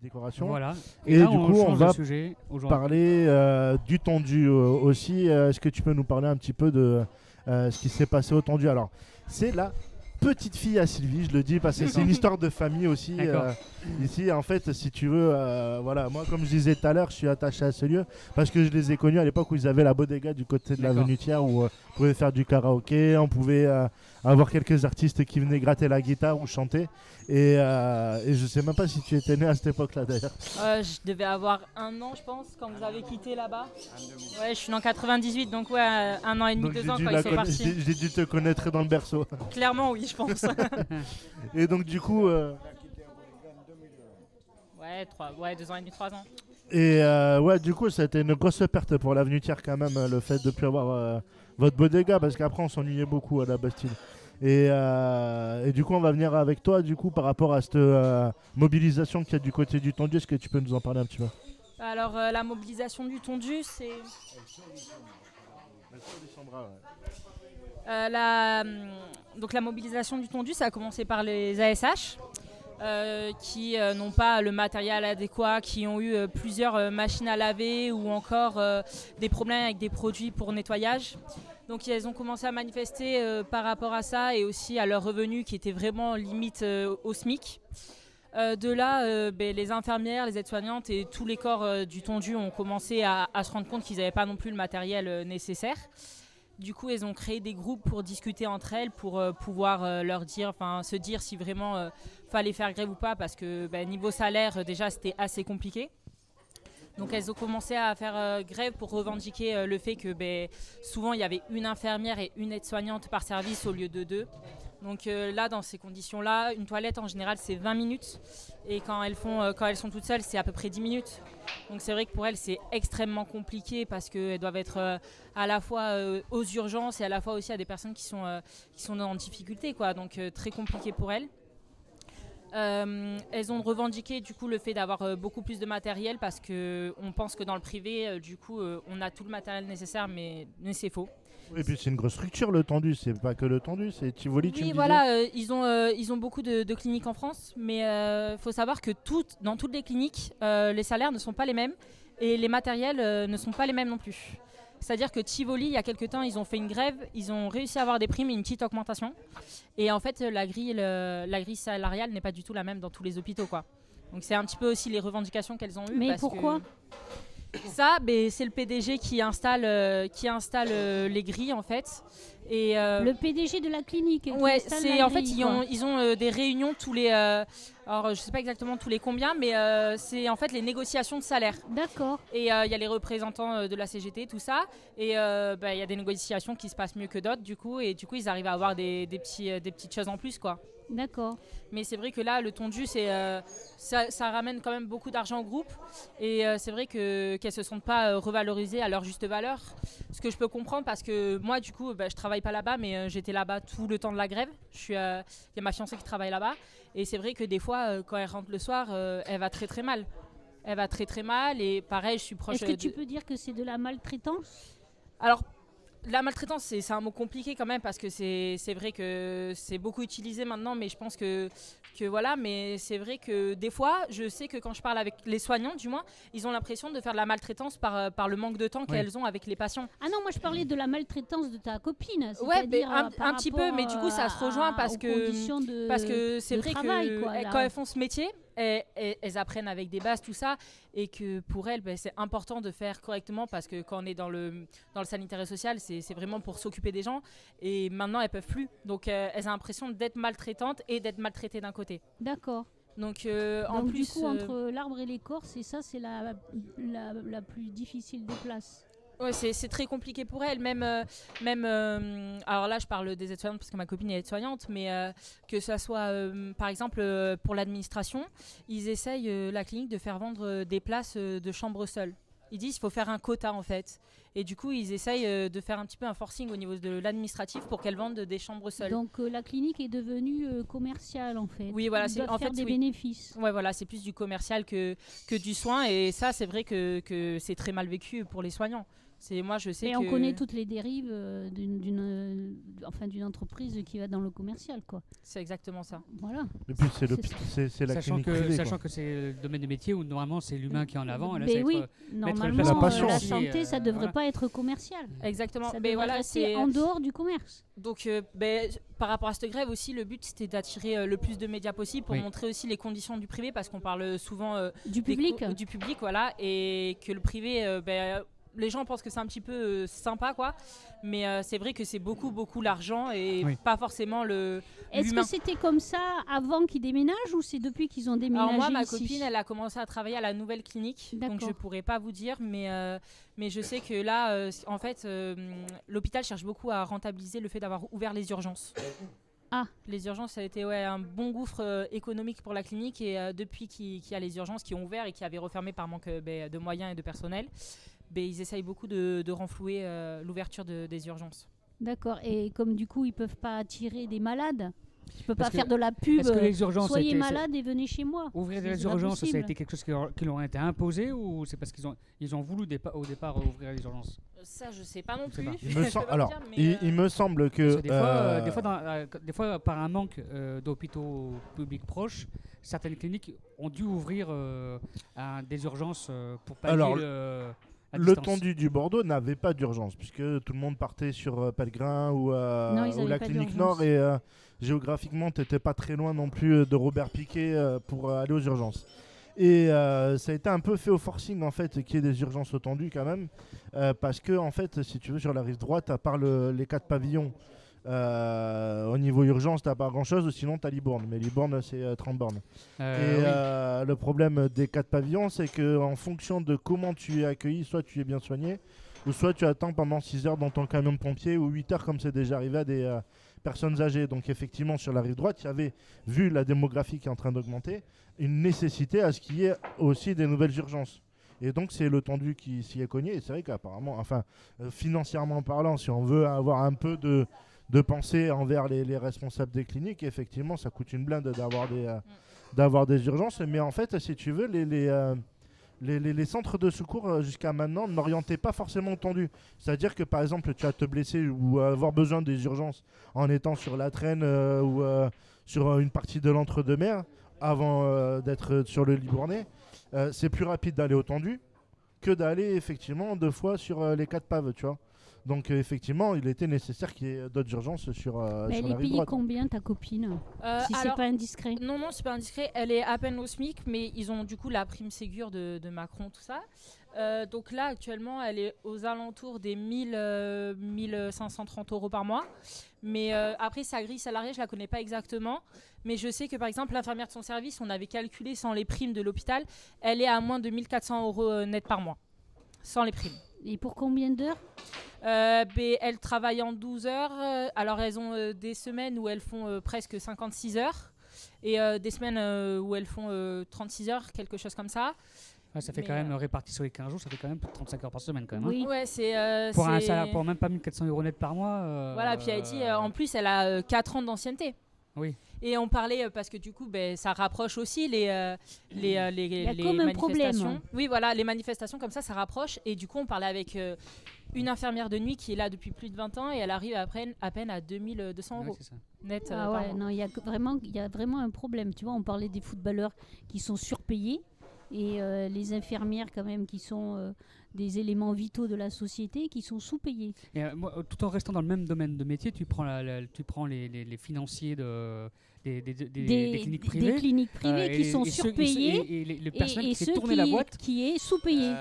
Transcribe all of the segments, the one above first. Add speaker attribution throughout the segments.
Speaker 1: petite décoration.
Speaker 2: Voilà.
Speaker 1: Et
Speaker 2: là,
Speaker 1: du coup, on
Speaker 2: change
Speaker 1: va
Speaker 2: de sujet aujourd'hui.
Speaker 1: parler du tendu aussi. Est-ce que tu peux nous parler un petit peu de ce qui s'est passé au tendu? Alors, c'est la petite fille à Sylvie, je le dis parce que c'est une histoire de famille aussi.
Speaker 2: D'accord.
Speaker 1: Ici, en fait, si tu veux, voilà, moi, comme je disais tout à l'heure, je suis attaché à ce lieu parce que je les ai connus à l'époque où ils avaient la bodega du côté de
Speaker 2: D'accord.
Speaker 1: l'avenue Thiers où on pouvait faire du karaoké, on pouvait avoir quelques artistes qui venaient gratter la guitare ou chanter. Et je sais même pas si tu étais né à cette époque-là d'ailleurs.
Speaker 3: Je devais avoir 1 an, je pense, quand vous avez quitté là-bas. Ouais, je suis né en 98, donc ouais, 1 an et demi,
Speaker 1: Donc
Speaker 3: 2 ans quand ils sont partis.
Speaker 1: j'ai dû te connaître dans le berceau.
Speaker 3: Clairement, oui, je pense.
Speaker 1: Et donc du coup,
Speaker 3: ouais, 2 ans et demi, 3 ans.
Speaker 1: ouais, du coup, ça a été une grosse perte pour l'avenue Thiers quand même, le fait de ne plus avoir votre bodega, parce qu'après on s'ennuyait beaucoup à la Bastille. Et du coup, on va venir avec toi, du coup, par rapport à cette mobilisation qu'il y a du côté du tendu. Est-ce que tu peux nous en parler un petit peu?
Speaker 3: Alors, la mobilisation du tendu, c'est... Donc la mobilisation du tendu, ça a commencé par les ASH. Qui n'ont pas le matériel adéquat, qui ont eu plusieurs machines à laver ou encore des problèmes avec des produits pour nettoyage. Donc elles ont commencé à manifester par rapport à ça et aussi à leurs revenus qui étaient vraiment limite au SMIC. De là, les infirmières, les aides-soignantes et tous les corps du tendu ont commencé à se rendre compte qu'ils n'avaient pas non plus le matériel nécessaire. Du coup, elles ont créé des groupes pour discuter entre elles, pour pouvoir leur dire, enfin, se dire si vraiment fallait faire grève ou pas, parce que niveau salaire, déjà, c'était assez compliqué. Donc, elles ont commencé à faire grève pour revendiquer le fait que souvent, il y avait une infirmière et une aide-soignante par service au lieu de 2. Donc là, dans ces conditions-là, une toilette, en général, c'est 20 minutes. Et quand elles sont toutes seules, c'est à peu près 10 minutes. Donc c'est vrai que pour elles, c'est extrêmement compliqué parce qu'elles doivent être à la fois aux urgences et à la fois aussi à des personnes qui sont en difficulté, quoi. Donc très compliqué pour elles. Elles ont revendiqué du coup le fait d'avoir beaucoup plus de matériel parce qu'on pense que dans le privé, du coup, on a tout le matériel nécessaire, mais c'est faux.
Speaker 1: Et puis c'est une grosse structure le tendu, c'est pas que le tendu, c'est Tivoli, tu me
Speaker 3: Oui,
Speaker 1: disais.
Speaker 3: voilà, ils ont beaucoup de cliniques en France, mais faut savoir que dans toutes les cliniques, les salaires ne sont pas les mêmes et les matériels ne sont pas les mêmes non plus. C'est-à-dire que Tivoli, il y a quelques temps, ils ont fait une grève, ils ont réussi à avoir des primes et une petite augmentation. Et en fait, la grille salariale n'est pas du tout la même dans tous les hôpitaux, quoi. Donc c'est un petit peu aussi les revendications qu'elles ont eues.
Speaker 4: Mais pourquoi ?
Speaker 3: Ça, c'est le PDG qui installe les grilles en fait. Et
Speaker 4: le PDG de la clinique.
Speaker 3: Ouais, c'est en fait ils ont des réunions tous les. Alors je sais pas exactement tous les combien, mais c'est en fait les négociations de salaire.
Speaker 4: D'accord.
Speaker 3: Et il y a les représentants de la CGT, tout ça. Et il y a des négociations qui se passent mieux que d'autres du coup, et du coup ils arrivent à avoir des petites choses en plus, quoi.
Speaker 4: D'accord.
Speaker 3: Mais c'est vrai que là, le tendu, ça ramène quand même beaucoup d'argent au groupe. Et c'est vrai qu'elles ne se sentent pas revalorisées à leur juste valeur. Ce que je peux comprendre parce que moi, du coup, je travaille pas là-bas, mais j'étais là-bas tout le temps de la grève. Il y a ma fiancée qui travaille là-bas. Et c'est vrai que des fois, quand elle rentre le soir, elle va très très mal. Elle va très très mal. Et pareil, je suis proche.
Speaker 4: Est-ce que tu peux dire que c'est de la maltraitance ?
Speaker 3: Alors, la maltraitance, c'est un mot compliqué quand même parce que c'est vrai que c'est beaucoup utilisé maintenant, mais je pense que voilà, mais c'est vrai que des fois, je sais que quand je parle avec les soignants, du moins, ils ont l'impression de faire de la maltraitance par le manque de temps qu'elles ont avec les patients.
Speaker 4: Ah non, moi je parlais de la maltraitance de ta copine.
Speaker 3: Ouais, un petit peu, mais du coup, ça se rejoint parce que c'est vrai
Speaker 4: travail,
Speaker 3: que quand elles font ce métier, elles apprennent avec des bases, tout ça, et que pour elles, c'est important de faire correctement parce que quand on est dans le sanitaire et social, c'est vraiment pour s'occuper des gens. Et maintenant, elles peuvent plus. Donc, elles ont l'impression d'être maltraitantes et d'être maltraitées d'un côté.
Speaker 4: D'accord.
Speaker 3: Donc,
Speaker 4: en plus, du coup, entre l'arbre et l'écorce, c'est la plus difficile des places.
Speaker 3: Ouais, c'est très compliqué pour elle, même alors là je parle des aides-soignantes parce que ma copine est aide-soignante, mais que ça soit par exemple pour l'administration, ils essayent la clinique de faire vendre des places de chambre seule. Ils disent qu'il faut faire un quota en fait, et du coup ils essayent de faire un petit peu un forcing au niveau de l'administratif pour qu'elles vendent des chambres seules.
Speaker 4: Donc la clinique est devenue commerciale en fait.
Speaker 3: Oui, voilà,
Speaker 4: c'est en fait des bénéfices.
Speaker 3: Ouais, voilà, c'est plus du commercial que du soin, et ça c'est vrai que c'est très mal vécu pour les soignants. Moi, je sais
Speaker 4: Mais
Speaker 3: que...
Speaker 4: on connaît toutes les dérives d'une entreprise qui va dans le commercial, quoi.
Speaker 3: C'est exactement ça.
Speaker 4: Voilà.
Speaker 1: Et puis c'est la clinique privée.
Speaker 2: Sachant que c'est le domaine de métier où normalement c'est l'humain qui est en avant. Et là,
Speaker 4: Mais oui, normalement,
Speaker 1: la passion.
Speaker 4: la santé, ça ne devrait pas être commercial.
Speaker 3: Exactement.
Speaker 4: Ça
Speaker 3: Mais
Speaker 4: devrait
Speaker 3: voilà,
Speaker 4: rester en dehors du commerce.
Speaker 3: Donc, par rapport à cette grève aussi, le but c'était d'attirer le plus de médias possible pour montrer aussi les conditions du privé, parce qu'on parle souvent
Speaker 4: du public,
Speaker 3: voilà, et que le privé, les gens pensent que c'est un petit peu sympa, quoi, mais c'est vrai que c'est beaucoup l'argent et pas forcément le.
Speaker 4: Est-ce que c'était comme ça avant qu'ils déménagent ou c'est depuis qu'ils ont déménagé?
Speaker 3: Alors moi, ma
Speaker 4: ici
Speaker 3: copine, elle a commencé à travailler à la nouvelle clinique, donc je pourrais pas vous dire, mais je sais que là, en fait, l'hôpital cherche beaucoup à rentabiliser le fait d'avoir ouvert les urgences.
Speaker 4: Ah.
Speaker 3: Les urgences, ça a été un bon gouffre économique pour la clinique, et depuis qu'il y a les urgences qui ont ouvert et qui avaient refermé par manque de moyens et de personnel, ils essayent beaucoup de renflouer l'ouverture des urgences.
Speaker 4: D'accord. Et comme du coup, ils ne peuvent pas attirer des malades, je ne peux pas faire de la pub.
Speaker 2: Est-ce que les urgences
Speaker 4: soyez malade et venez chez moi.
Speaker 2: Ouvrir des urgences, ça a été quelque chose qui leur a été imposé, ou c'est parce qu'ils ont voulu au départ ouvrir les urgences?
Speaker 3: Ça, je sais pas non plus.
Speaker 1: Il me semble que
Speaker 2: des fois, par un manque d'hôpitaux publics proches, certaines cliniques ont dû ouvrir des urgences pour pallier
Speaker 1: le tendu du Bordeaux n'avait pas d'urgence, puisque tout le monde partait sur Pellegrin ou la clinique Nord, et géographiquement, tu n'étais pas très loin non plus de Robert Piquet pour aller aux urgences. Et ça a été un peu fait au forcing, en fait, qu'il y ait des urgences au tendu quand même, parce que, en fait, si tu veux, sur la rive droite, à part les 4 pavillons, au niveau urgence, t'as pas grand chose, sinon t'as Libourne, mais Libourne c'est 30 bornes. Le problème des 4 pavillons, c'est que en fonction de comment tu es accueilli, soit tu es bien soigné, ou soit tu attends pendant 6 heures dans ton camion de pompier, ou 8 heures comme c'est déjà arrivé à des personnes âgées. Donc effectivement, sur la rive droite, il y avait, vu la démographie qui est en train d'augmenter, une nécessité à ce qu'il y ait aussi des nouvelles urgences. Et donc c'est le tendu qui s'y est cogné, et c'est vrai qu'apparemment, financièrement parlant, si on veut avoir un peu de penser envers les responsables des cliniques, effectivement ça coûte une blinde d'avoir des urgences, mais en fait si tu veux les centres de secours jusqu'à maintenant n'orientaient pas forcément tendu, c'est-à-dire que par exemple tu vas te blesser ou avoir besoin des urgences en étant sur la Traîne ou sur une partie de l'entre-deux-mers avant d'être sur le Libournais, c'est plus rapide d'aller au tendu que d'aller effectivement 2 fois sur les 4 paves, tu vois. Donc effectivement, il était nécessaire qu'il y ait d'autres urgences sur la rive droite.
Speaker 4: Elle est payée combien, ta copine, si c'est pas indiscret?
Speaker 3: Non, c'est pas indiscret. Elle est à peine au SMIC, mais ils ont du coup la prime Ségur de Macron, tout ça. Donc là, actuellement, elle est aux alentours des 1530 € par mois. Mais après, sa grille salariée, je la connais pas exactement. Mais je sais que par exemple, l'infirmière de son service, on avait calculé sans les primes de l'hôpital, elle est à moins de 1400 € net par mois, sans les primes.
Speaker 4: Et pour combien d'heures?
Speaker 3: Elles travaillent en 12 heures. Alors, elles ont des semaines où elles font presque 56 heures. Et des semaines où elles font 36 heures, quelque chose comme ça.
Speaker 2: Ouais, ça fait quand même, réparti sur les 15 jours, ça fait quand même plus de 35 heures par semaine quand même.
Speaker 3: Oui, ouais,
Speaker 2: pour un salaire, pour même pas 1400 € net par mois.
Speaker 3: Voilà, puis elle dit, en plus, elle a 4 ans d'ancienneté.
Speaker 2: Oui.
Speaker 3: Et on parlait, parce que du coup, ça rapproche aussi les
Speaker 4: manifestations. Problème.
Speaker 3: Oui, voilà, les manifestations comme ça rapproche. Et du coup, on parlait avec une infirmière de nuit qui est là depuis plus de 20 ans et elle arrive à peine à 2200 € net.
Speaker 4: Ah ouais, non, il y a vraiment un problème. Tu vois, on parlait des footballeurs qui sont surpayés et les infirmières quand même qui sont des éléments vitaux de la société qui sont sous-payés.
Speaker 2: Et, tout en restant dans le même domaine de métier, tu prends les financiers des cliniques privées.
Speaker 4: Des cliniques privées qui sont surpayées
Speaker 2: et les personnes qui font tourner
Speaker 4: la
Speaker 2: boîte.
Speaker 4: Qui est sous-payé.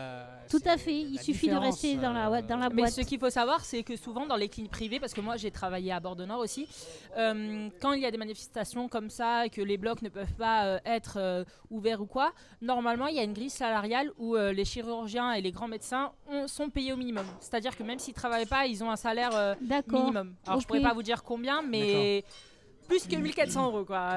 Speaker 4: Tout à fait, il suffit de rester dans la boîte.
Speaker 3: Mais ce qu'il faut savoir, c'est que souvent dans les cliniques privées, parce que moi j'ai travaillé à Bordeaux Nord aussi, quand il y a des manifestations comme ça et que les blocs ne peuvent pas être ouverts ou quoi, normalement il y a une grille salariale où les chirurgiens et les grands médecins sont payés au minimum. C'est-à-dire que même s'ils ne travaillent pas, ils ont un salaire minimum. Alors je ne pourrais pas vous dire combien, mais plus plus que 1400 €, quoi.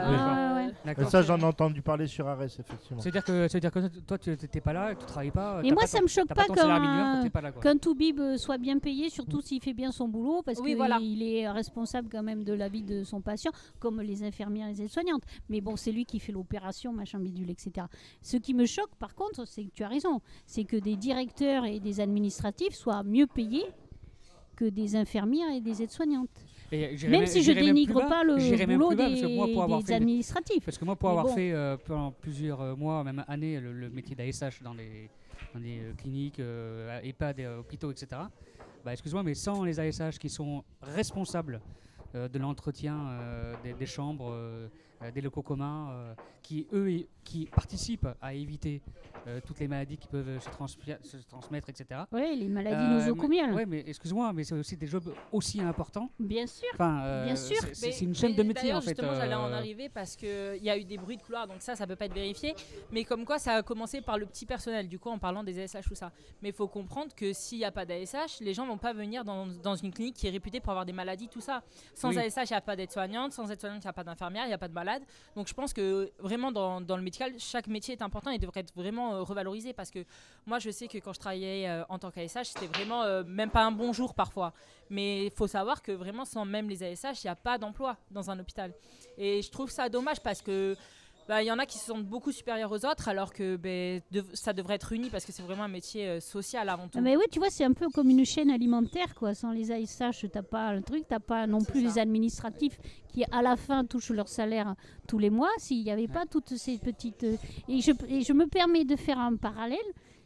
Speaker 4: Ouais.
Speaker 2: D'accord.
Speaker 1: Ça, j'en ai entendu parler sur Arès, effectivement.
Speaker 2: C'est-à-dire que toi, tu n'étais pas là, tu travailles pas.
Speaker 4: Et moi, ça me choque pas
Speaker 2: ton salaire minimum quand t'es pas là, quoi.
Speaker 4: qu'un toubib soit bien payé, surtout s'il fait bien son boulot, parce
Speaker 3: Oui,
Speaker 4: qu'il
Speaker 3: voilà.
Speaker 4: est responsable quand même de la vie de son patient, comme les infirmières et les aides-soignantes. Mais bon, c'est lui qui fait l'opération, machin bidule, etc. Ce qui me choque, par contre, c'est que tu as raison, c'est que des directeurs et des administratifs soient mieux payés que des infirmières et des aides-soignantes.
Speaker 2: Et j'irais
Speaker 4: Même si je
Speaker 2: j'irais même
Speaker 4: dénigre
Speaker 2: plus bas,
Speaker 4: pas le
Speaker 2: j'irais même
Speaker 4: boulot
Speaker 2: plus bas, parce que moi, pour avoir
Speaker 4: des
Speaker 2: fait-
Speaker 4: administratifs.
Speaker 2: Parce que moi, pour
Speaker 4: Mais
Speaker 2: avoir
Speaker 4: bon.
Speaker 2: fait pendant plusieurs mois, même années, le métier d'ASH dans des cliniques, EHPAD, hôpitaux, etc., bah, excuse-moi, mais sans les ASH qui sont responsables de l'entretien des chambres, des locaux communs, qui participent à éviter toutes les maladies qui peuvent se transmettre, etc.
Speaker 4: Oui, les maladies nosocomiales.
Speaker 2: Oui, mais excuse-moi, mais c'est aussi des jobs aussi importants.
Speaker 4: Bien sûr.
Speaker 2: Enfin,
Speaker 4: Bien sûr.
Speaker 2: c'est une chaîne de métiers, en fait.
Speaker 3: Justement, j'allais en arriver parce qu'il y a eu des bruits de couloir, donc ça peut pas être vérifié. Mais comme quoi, ça a commencé par le petit personnel, du coup, en parlant des ASH, tout ça. Mais il faut comprendre que s'il n'y a pas d'ASH, les gens vont pas venir dans une clinique qui est réputée pour avoir des maladies, tout ça. Sans
Speaker 2: Oui.
Speaker 3: ASH, il n'y a pas d'aide-soignante. Sans aide-soignante, il n'y a pas d'infirmière, il n'y a pas de malade. Donc je pense que vraiment, dans le médical, chaque métier est important et devrait être vraiment revalorisé. Parce que moi, je sais que quand je travaillais en tant qu'ASH, c'était vraiment même pas un bon jour parfois. Mais il faut savoir que vraiment, sans même les ASH, il n'y a pas d'emploi dans un hôpital. Et je trouve ça dommage parce que il y en a qui se sentent beaucoup supérieurs aux autres alors que ça devrait être uni parce que c'est vraiment un métier social avant tout.
Speaker 4: Mais oui, tu vois, c'est un peu comme une chaîne alimentaire, quoi. Sans les ASH, t'as pas le truc, t'as pas non plus les administratifs qui, à la fin, touchent leur salaire tous les mois. S'il n'y avait pas toutes ces petites... Et je me permets de faire un parallèle.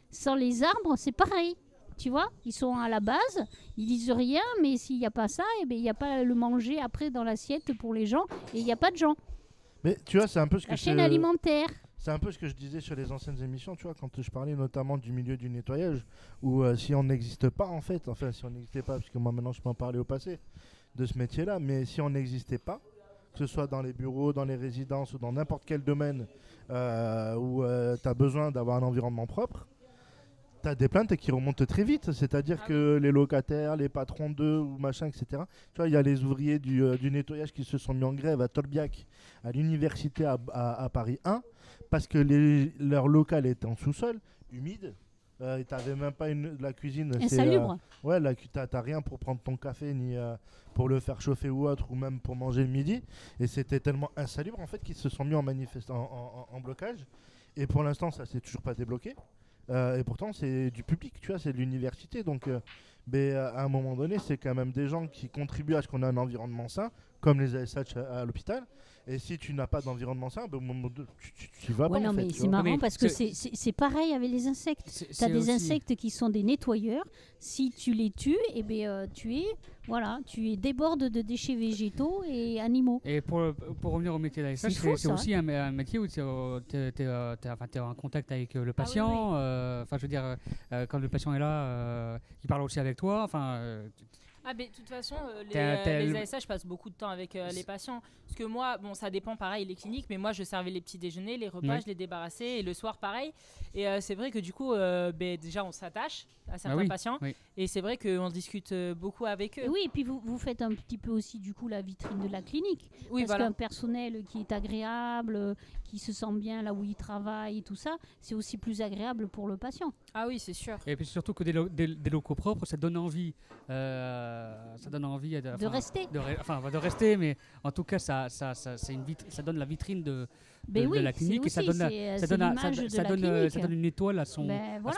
Speaker 4: Sans les arbres, c'est pareil. Tu vois, ils sont à la base, ils disent rien, mais s'il n'y a pas ça, il n'y a pas le manger après dans l'assiette pour les gens, et il n'y a pas de gens.
Speaker 1: Mais tu vois, c'est un peu ce que
Speaker 4: La chaîne alimentaire.
Speaker 1: C'est un peu ce que je disais sur les anciennes émissions, tu vois, quand je parlais notamment du milieu du nettoyage, où si on n'existe pas en fait, enfin si on n'existait pas, parce que moi maintenant je peux en parler au passé de ce métier-là, mais si on n'existait pas, que ce soit dans les bureaux, dans les résidences ou dans n'importe quel domaine où tu as besoin d'avoir un environnement propre, tu as des plaintes qui remontent très vite, c'est-à-dire que les locataires, les patrons d'eux ou machin, etc. Tu vois, il y a les ouvriers du nettoyage qui se sont mis en grève à Tolbiac, à l'université à Paris 1, parce que leur local était en sous-sol, humide. Et t'avais même pas la cuisine.
Speaker 4: Insalubre.
Speaker 1: Ouais, t'as rien pour prendre ton café, ni pour le faire chauffer ou autre, ou même pour manger le midi. Et c'était tellement insalubre en fait qu'ils se sont mis en blocage. Et pour l'instant, ça s'est toujours pas débloqué. Et pourtant, c'est du public, tu vois, c'est de l'université. Donc, à un moment donné, c'est quand même des gens qui contribuent à ce qu'on ait un environnement sain, comme les ASH à l'hôpital. Et si tu n'as pas d'environnement sain, au moment de, tu vas pas.
Speaker 4: Non,
Speaker 1: en fait,
Speaker 4: mais c'est marrant
Speaker 2: mais
Speaker 4: parce que c'est pareil avec les insectes. Tu as des insectes qui sont des nettoyeurs. Si tu les tues, tu déborde de déchets végétaux et animaux.
Speaker 2: Et pour revenir au métier d'ASH, c'est aussi un métier où tu es en contact avec le patient. Enfin, je veux dire, quand le patient est là, il parle aussi avec toi.
Speaker 3: De toute façon, les ASH passent beaucoup de temps avec les patients. Parce que moi, ça dépend pareil, les cliniques, mais moi je servais les petits déjeuners, les repas, je les débarrassais, et le soir pareil. Et c'est vrai que du coup, déjà on s'attache à certains patients, et c'est vrai qu'on discute beaucoup avec eux.
Speaker 4: Et oui, et puis vous faites un petit peu aussi du coup la vitrine de la clinique.
Speaker 3: Oui,
Speaker 4: parce qu'un personnel qui est agréable, qui se sent bien là où il travaille, et tout ça, c'est aussi plus agréable pour le patient.
Speaker 3: Ah oui, c'est sûr.
Speaker 2: Et puis surtout que des locaux propres, ça donne envie.
Speaker 4: De rester.
Speaker 2: De rester, mais en tout cas, ça donne la vitrine de la clinique et ça donne une étoile à son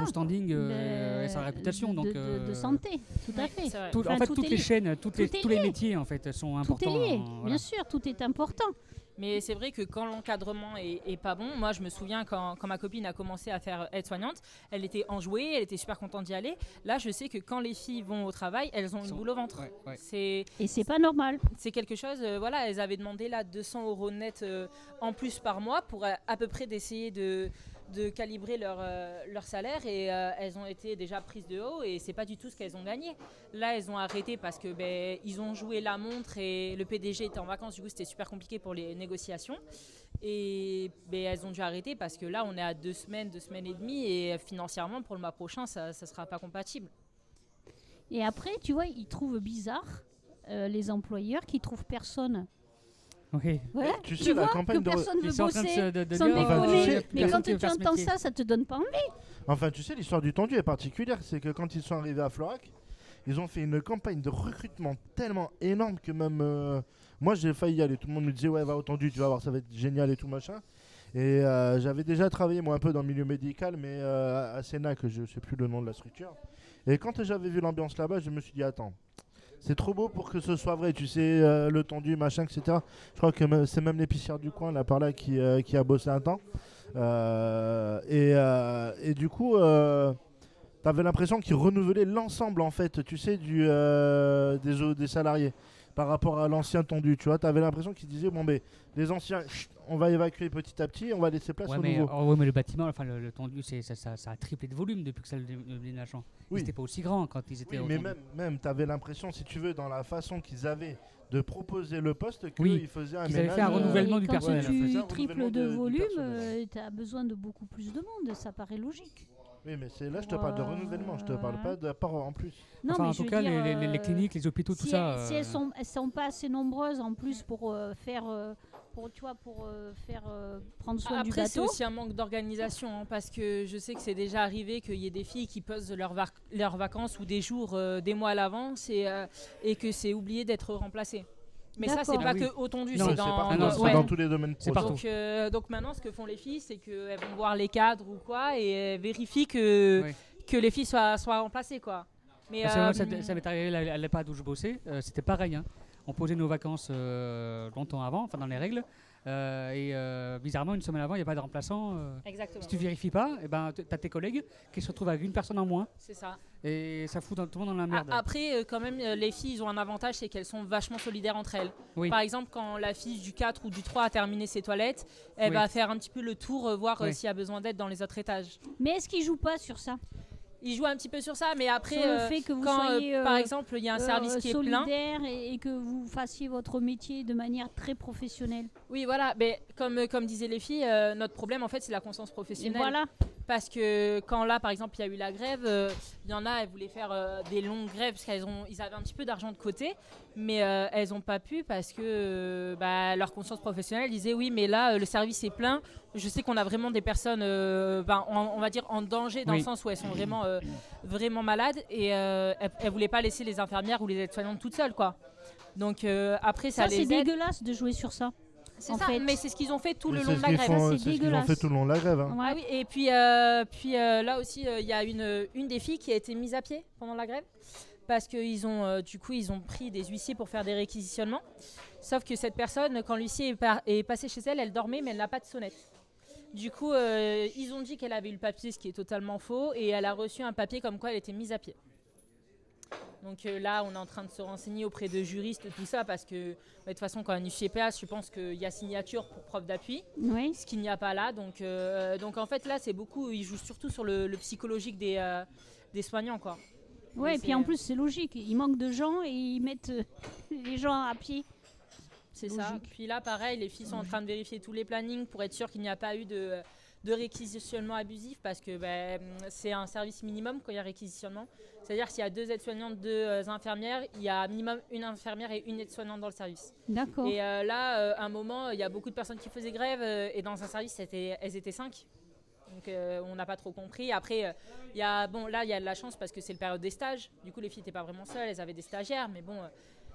Speaker 2: standing et à sa réputation.
Speaker 4: De santé, tout à fait.
Speaker 2: En fait, toutes les chaînes, tous les métiers en fait sont importants.
Speaker 4: Tout est lié, bien sûr, tout est important.
Speaker 3: Mais c'est vrai que quand l'encadrement est pas bon, moi je me souviens quand ma copine a commencé à faire aide-soignante, elle était enjouée, elle était super contente d'y aller. Là, je sais que quand les filles vont au travail, elles ont une boule au ventre.
Speaker 4: Et c'est pas normal.
Speaker 3: C'est quelque chose, elles avaient demandé là 200 € net en plus par mois pour à peu près d'essayer de calibrer leur salaire et elles ont été déjà prises de haut et c'est pas du tout ce qu'elles ont gagné. Là, elles ont arrêté parce que ils ont joué la montre et le PDG était en vacances, du coup c'était super compliqué pour les négociations et elles ont dû arrêter parce que là on est à 2 semaines et demie et financièrement pour le mois prochain ça sera pas compatible.
Speaker 4: Et après, tu vois, ils trouvent bizarre les employeurs qui trouvent personne
Speaker 2: Oui.
Speaker 4: Voilà.
Speaker 1: Tu sais,
Speaker 4: Tu
Speaker 1: la
Speaker 4: vois
Speaker 1: campagne
Speaker 4: que
Speaker 1: de...
Speaker 4: personne
Speaker 2: Ils
Speaker 4: veut
Speaker 2: sont en train
Speaker 4: bosser
Speaker 2: de
Speaker 4: sans
Speaker 2: dire,
Speaker 1: Enfin,
Speaker 4: déconner.
Speaker 1: tu sais-
Speaker 4: Mais quand tu entends ça te donne pas envie.
Speaker 1: Enfin, tu sais, l'histoire du tendu est particulière. C'est que quand ils sont arrivés à Florac, ils ont fait une campagne de recrutement tellement énorme que même moi, j'ai failli y aller. Tout le monde me disait, ouais, va au tendu, tu vas voir, ça va être génial et tout machin. Et j'avais déjà travaillé, moi, un peu dans le milieu médical, mais à Sénac, je sais plus le nom de la structure. Et quand j'avais vu l'ambiance là-bas, je me suis dit, attends, c'est trop beau pour que ce soit vrai. Tu sais, le tendu, machin, etc. Je crois que c'est même l'épicière du coin, là, par là, qui a bossé un temps. Et du coup, t'avais l'impression qu'ils renouvelaient l'ensemble, en fait, tu sais, des salariés par rapport à l'ancien tendu. Tu vois, t'avais l'impression qu'ils disaient, bon, mais les anciens, chut, on va évacuer petit à petit, on va laisser place
Speaker 2: Ouais,
Speaker 1: aux
Speaker 2: mais,
Speaker 1: nouveaux.
Speaker 2: mais le bâtiment, enfin le tendu, ça a triplé de volume depuis que ça le déménagement.
Speaker 1: Oui.
Speaker 2: C'était pas aussi grand quand ils étaient
Speaker 1: Oui,
Speaker 2: au
Speaker 1: mais
Speaker 2: tendu.
Speaker 1: même t'avais l'impression, si tu veux, dans la façon qu'ils avaient de proposer le poste, qu'ils
Speaker 2: Oui.
Speaker 1: faisaient un
Speaker 2: Qu'ils avaient
Speaker 1: ménage.
Speaker 2: fait un renouvellement du
Speaker 4: quand
Speaker 2: personnel.
Speaker 1: Ouais,
Speaker 4: tu
Speaker 1: un
Speaker 4: triples
Speaker 1: renouvellement
Speaker 4: de
Speaker 1: du
Speaker 4: volume,
Speaker 1: personnel.
Speaker 4: tu as besoin de beaucoup plus de monde. Ça paraît logique.
Speaker 1: Oui, mais là, je te parle de renouvellement, je te parle pas d'apport en plus.
Speaker 4: Non,
Speaker 2: Enfin,
Speaker 4: mais
Speaker 2: en
Speaker 4: je
Speaker 2: tout
Speaker 4: veux
Speaker 2: cas,
Speaker 4: dire,
Speaker 2: les cliniques, les hôpitaux, tout
Speaker 4: si
Speaker 2: ça.
Speaker 4: Si elles sont pas assez nombreuses en plus pour faire, pour prendre soin du
Speaker 3: Après, c'est
Speaker 4: bateau.
Speaker 3: aussi un manque d'organisation, hein, parce que je sais que c'est déjà arrivé qu'il y ait des filles qui posent leurs vacances ou des jours, des mois à l'avance et que c'est oublié d'être remplacé. Mais ça, c'est
Speaker 4: D'accord.
Speaker 3: pas
Speaker 2: Ah oui.
Speaker 3: que au tendu,
Speaker 2: Non,
Speaker 3: c'est
Speaker 1: c'est
Speaker 3: dans,
Speaker 1: partout,
Speaker 2: non,
Speaker 1: c'est
Speaker 2: ouais.
Speaker 1: dans tous les domaines
Speaker 2: C'est
Speaker 1: pro.
Speaker 2: partout.
Speaker 3: Donc maintenant, ce que font les filles, c'est qu'elles vont voir les cadres ou quoi et elles vérifient que les filles soient remplacées, quoi. Mais
Speaker 2: Parce que moi, ça m'est arrivé à l'EHPAD où je bossais, c'était pareil. Hein. On posait nos vacances longtemps avant, enfin dans les règles. Bizarrement, une semaine avant, il n'y a pas de remplaçant.
Speaker 3: exactement.
Speaker 2: Si tu vérifies pas, tu as tes collègues qui se retrouvent avec une personne en moins.
Speaker 3: C'est ça.
Speaker 2: Et ça fout tout le monde dans la merde.
Speaker 3: Après, quand même, les filles, ils ont un avantage, c'est qu'elles sont vachement solidaires entre elles.
Speaker 2: Oui.
Speaker 3: Par exemple, quand la fille du 4 ou du 3 a terminé ses toilettes, elle
Speaker 2: Oui.
Speaker 3: va faire un petit peu le tour, voir
Speaker 2: Oui.
Speaker 3: s'il y a besoin d'aide dans les autres étages.
Speaker 4: Mais est-ce qu'ils jouent pas sur ça?
Speaker 3: Ils jouent un petit peu sur ça, mais après,
Speaker 4: Sur le fait que vous
Speaker 3: quand,
Speaker 4: soyez
Speaker 3: par exemple, il y a un service qui est plein.
Speaker 4: solidaire et que vous fassiez votre métier de manière très professionnelle.
Speaker 3: Oui, voilà. Mais comme disaient les filles, notre problème, en fait, c'est la conscience
Speaker 4: Et
Speaker 3: professionnelle.
Speaker 4: voilà.
Speaker 3: Parce que quand là, par exemple, il y a eu la grève, il y en a, elles voulaient faire des longues grèves parce qu'ils avaient un petit peu d'argent de côté, mais elles n'ont pas pu parce que leur conscience professionnelle disait oui, mais là, le service est plein. Je sais qu'on a vraiment des personnes, on va dire, en danger dans le sens où elles sont vraiment, vraiment malades et elles ne voulaient pas laisser les infirmières ou les aides-soignantes toutes seules, quoi. Donc après, ça
Speaker 4: Ça, c'est
Speaker 3: les aide.
Speaker 4: dégueulasse de jouer sur ça.
Speaker 3: C'est
Speaker 4: en
Speaker 3: ça,
Speaker 4: fait.
Speaker 3: mais c'est ce qu'ils ont fait tout
Speaker 1: Mais
Speaker 3: le
Speaker 1: c'est
Speaker 3: long
Speaker 1: ce
Speaker 3: de la
Speaker 1: qu'ils
Speaker 3: grève.
Speaker 1: font-
Speaker 4: c'est
Speaker 1: c'est ce qu'ils ont
Speaker 4: dégueulasse.
Speaker 1: fait tout le long de la grève. Hein.
Speaker 3: Ah oui, et puis, là aussi, il y a une des filles qui a été mise à pied pendant la grève parce qu'ils ont, ils ont pris des huissiers pour faire des réquisitionnements. Sauf que cette personne, quand l'huissier est passé chez elle, elle dormait, mais elle n'a pas de sonnette. Du coup, ils ont dit qu'elle avait eu le papier, ce qui est totalement faux, et elle a reçu un papier comme quoi elle était mise à pied. Donc là, on est en train de se renseigner auprès de juristes, tout ça, parce que de toute façon, quand un huissier passe, je pense qu'il y a signature pour preuve d'appui.
Speaker 4: Oui.
Speaker 3: Ce qu'il n'y a pas là. Donc en fait, là, c'est beaucoup. Ils jouent surtout sur le psychologique des soignants, quoi.
Speaker 4: Ouais,
Speaker 3: Mais
Speaker 4: et puis
Speaker 3: c'est-
Speaker 4: en plus, c'est logique. Il manque de gens et ils mettent les gens à pied.
Speaker 3: C'est ça.
Speaker 4: Logique.
Speaker 3: Puis là, pareil, les filles sont en train de vérifier tous les plannings pour être sûr qu'il n'y a pas eu de réquisitionnement abusif parce que c'est un service minimum quand il y a réquisitionnement. C'est-à-dire s'il y a 2 aides-soignantes, 2 infirmières, il y a minimum une infirmière et une aide-soignante dans le service.
Speaker 4: D'accord.
Speaker 3: Et là, à un moment, il y a beaucoup de personnes qui faisaient grève et dans un service, elles étaient 5. Donc on n'a pas trop compris. Après, il y a de la chance parce que c'est le période des stages. Du coup, les filles n'étaient pas vraiment seules, elles avaient des stagiaires, mais bon,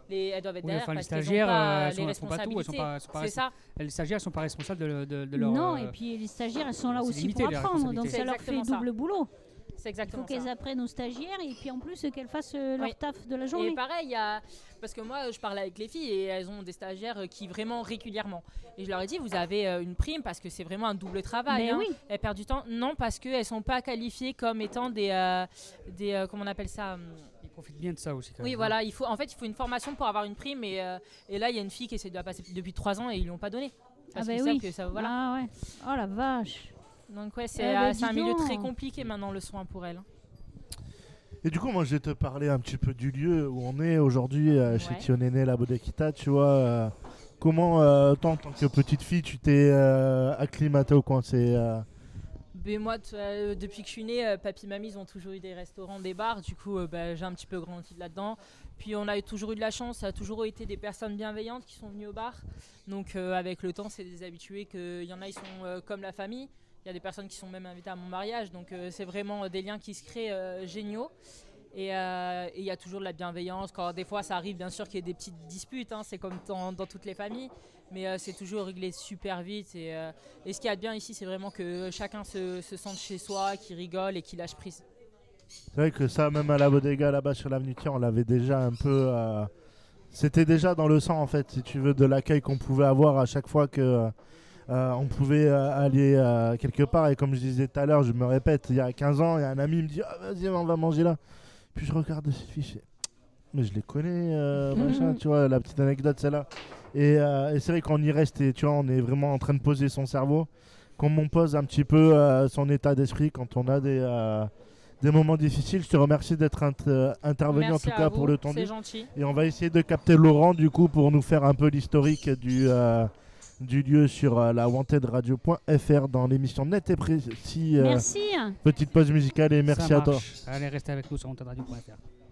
Speaker 3: elles doivent être
Speaker 2: Oui,
Speaker 3: derrière
Speaker 2: enfin, les
Speaker 3: parce qu'elles n'ont
Speaker 2: stagiaires,
Speaker 3: pas
Speaker 2: elles
Speaker 3: les
Speaker 2: font pas tout, elles sont
Speaker 3: responsabilités.
Speaker 2: pas
Speaker 3: C'est ça.
Speaker 2: Les stagiaires ne sont pas responsables de leur.
Speaker 4: Non, et puis les stagiaires, elles sont là
Speaker 2: c'est
Speaker 4: aussi
Speaker 2: limité,
Speaker 4: pour
Speaker 2: les
Speaker 4: apprendre. Donc
Speaker 2: responsabilités.
Speaker 4: ça leur
Speaker 3: C'est
Speaker 4: fait
Speaker 3: exactement ça.
Speaker 4: double boulot.
Speaker 3: C'est
Speaker 4: Il faut
Speaker 3: exactement
Speaker 4: qu'elles
Speaker 3: ça.
Speaker 4: apprennent aux stagiaires et puis en plus qu'elles fassent leur
Speaker 3: Oui.
Speaker 4: taf de la
Speaker 3: Et
Speaker 4: journée.
Speaker 3: pareil, parce que moi, je parle avec les filles et elles ont des stagiaires qui vraiment régulièrement. Et je leur ai dit, vous avez une prime parce que c'est vraiment un double travail.
Speaker 4: Mais
Speaker 3: hein.
Speaker 4: oui.
Speaker 3: Elles perdent du temps. Non, parce qu'elles ne sont pas qualifiées comme étant des comment on appelle ça
Speaker 2: Ils profitent bien de ça aussi. Quand
Speaker 3: Oui,
Speaker 2: même,
Speaker 3: voilà. Il faut une formation pour avoir une prime. Et là, il y a une fille qui essaie de la passer depuis 3 ans et ils ne lui ont pas donné. Parce qu'ils savent que ça, voilà.
Speaker 4: Ah ouais. Oh la vache.
Speaker 3: Donc ouais, c'est
Speaker 4: dis
Speaker 3: un milieu
Speaker 4: donc.
Speaker 3: très compliqué maintenant, le soin pour elles.
Speaker 1: Et du coup, moi, je vais te parler un petit peu du lieu où on est aujourd'hui, chez
Speaker 3: Ouais.
Speaker 1: Tionene, la Bodekita. Tu vois, comment, toi, en tant que petite fille, tu t'es acclimatée au coin?
Speaker 3: Mais moi, depuis que je suis née, papy, mamie, ils ont toujours eu des restaurants, des bars. Du coup, j'ai un petit peu grandi là-dedans. Puis on a toujours eu de la chance. Ça a toujours été des personnes bienveillantes qui sont venues au bar. Donc avec le temps, c'est des habitués qu'il y en a, ils sont comme la famille. Il y a des personnes qui sont même invitées à mon mariage. Donc c'est vraiment des liens qui se créent géniaux. Et il y a toujours de la bienveillance. Quand des fois, ça arrive, bien sûr, qu'il y ait des petites disputes. Hein, c'est comme dans toutes les familles. Mais c'est toujours réglé super vite. Et ce qu'il y a de bien ici, c'est vraiment que chacun se sente chez soi, qu'il rigole et qu'il lâche prise.
Speaker 1: C'est vrai que ça, même à la bodega là-bas sur l'avenue Thiers, on l'avait déjà un peu. C'était déjà dans le sang en fait, si tu veux, de l'accueil qu'on pouvait avoir à chaque fois que on pouvait aller quelque part. Et comme je disais tout à l'heure, je me répète, il y a 15 ans, il y a un ami qui me dit ah, vas-y, on va manger là. Puis je regarde ces fiches. Mais je les connais, machin, tu vois, la petite anecdote, celle-là. Et c'est vrai qu'on y reste et tu vois, on est vraiment en train de poser son cerveau. Comme on pose un petit peu son état d'esprit quand on a des moments difficiles. Je te remercie d'être intervenu.
Speaker 3: Merci
Speaker 1: en tout cas
Speaker 3: vous,
Speaker 1: pour le temps.
Speaker 3: c'est gentil.
Speaker 1: Et on va essayer de capter Laurent du coup pour nous faire un peu l'historique du lieu sur la wantedradio.fr dans l'émission Net et Précis.
Speaker 4: Merci.
Speaker 1: Petite pause musicale et merci
Speaker 2: Ça
Speaker 1: à toi.
Speaker 2: marche. Allez, restez avec nous sur wantedradio.fr.